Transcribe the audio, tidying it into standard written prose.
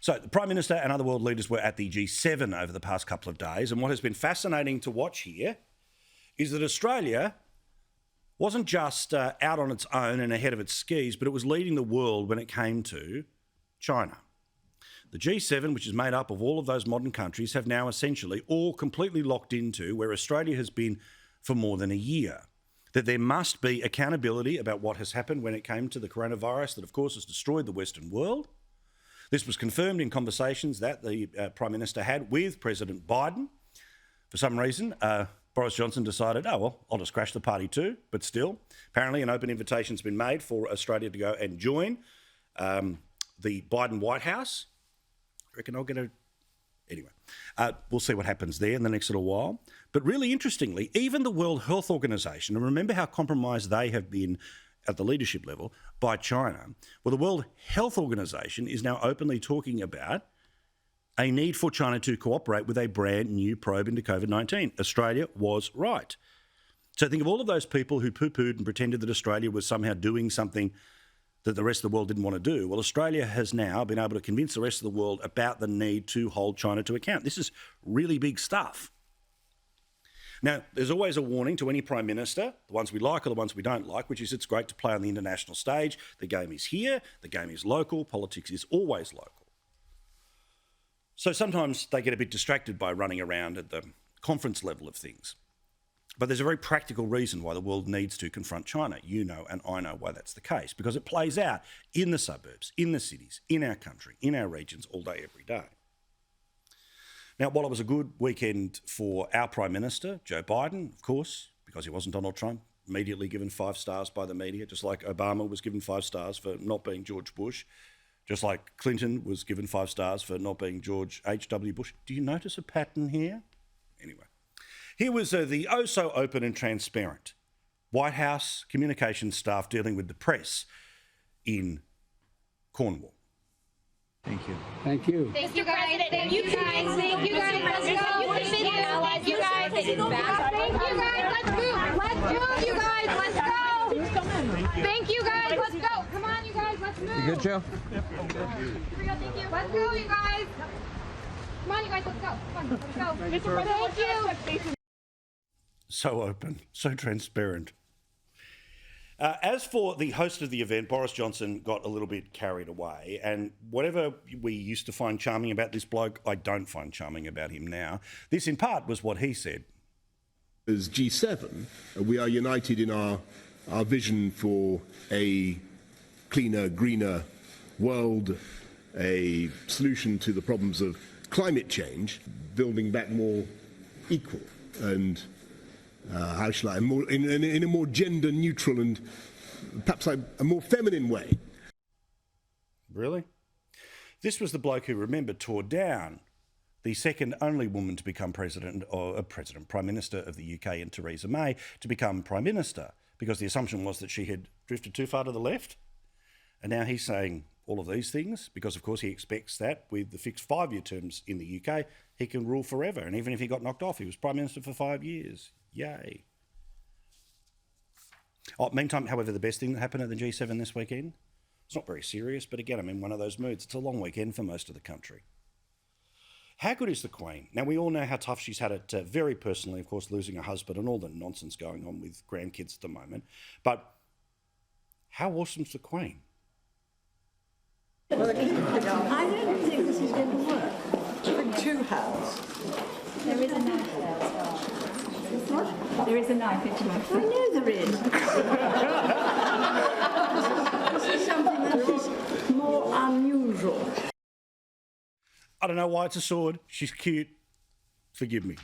So the Prime Minister and other world leaders were at the G7 over the past couple of days, and what has been fascinating to watch here is that Australia wasn't just out on its own and ahead of its skis, but it was leading the world when it came to China. The G7, which is made up of all of those modern countries, have now essentially all completely locked into where Australia has been for more than a year, that there must be accountability about what has happened when it came to the coronavirus that, of course, has destroyed the Western world. This was confirmed in conversations that the Prime Minister had with President Biden. For some reason, Boris Johnson decided, oh, well, I'll just crash the party too. But still, apparently an open invitation's been made for Australia to go and join the Biden White House. I reckon I'll get a... Anyway, we'll see what happens there in the next little while. But really interestingly, even the World Health Organization, and remember how compromised they have been at the leadership level by China, well, the World Health Organization is now openly talking about a need for China to cooperate with a brand new probe into COVID-19. Australia was right. So think of all of those people who poo-pooed and pretended that Australia was somehow doing something that the rest of the world didn't want to do. Well, Australia has now been able to convince the rest of the world about the need to hold China to account. This is really big stuff. Now, there's always a warning to any Prime Minister, the ones we like or the ones we don't like, which is it's great to play on the international stage. The game is here, the game is local, politics is always local. So sometimes they get a bit distracted by running around at the conference level of things. But there's a very practical reason why the world needs to confront China. You know and I know why that's the case, because it plays out in the suburbs, in the cities, in our country, in our regions, all day, every day. Now, while it was a good weekend for our Prime Minister, Joe Biden, of course, because he wasn't Donald Trump, immediately given 5 stars by the media, just like Obama was given 5 stars for not being George Bush, just like Clinton was given 5 stars for not being George H.W. Bush. Do you notice a pattern here? Anyway, here was the oh-so-open and transparent White House communications staff dealing with the press in Cornwall. Thank you. Thank you. Thank you guys. Thank you guys. Thank you guys. Let's go. Thank you guys. Thank you guys. Let's move. Let's move, you guys. Let's go. Thank you guys. Let's go. Come on, you guys. Let's move. You good, Joe? Here we go. Thank you. Let's go, you guys. Come on, you guys. Let's go. Come on. Let's go. Thank you. So open, so transparent. As for the host of the event, Boris Johnson got a little bit carried away, and whatever we used to find charming about this bloke, I don't find charming about him now. This, in part, was what he said. As G7, we are united in our vision for a cleaner, greener world, a solution to the problems of climate change, building back more equal and how shall I, in a more gender neutral and perhaps like a more feminine way. Really? This was the bloke who, remember, tore down the second only woman to become Prime Minister of the UK, and Theresa May, to become Prime Minister, because the assumption was that she had drifted too far to the left. And now he's saying all of these things because, of course, he expects that with the fixed 5-year terms in the UK, he can rule forever. And even if he got knocked off, he was Prime Minister for 5 years. Yay. Oh, meantime, however, the best thing that happened at the G7 this weekend, it's not very serious, but again, I'm in one of those moods. It's a long weekend for most of the country. How good is the Queen? Now, we all know how tough she's had it very personally, of course, losing her husband and all the nonsense going on with grandkids at the moment. But how awesome's the Queen? I don't think this is going to work. For 2 hours. There is a knife there as well. What? There is a knife if you want. I know there is. This is something that is more unusual. I don't know why it's a sword. She's cute. Forgive me.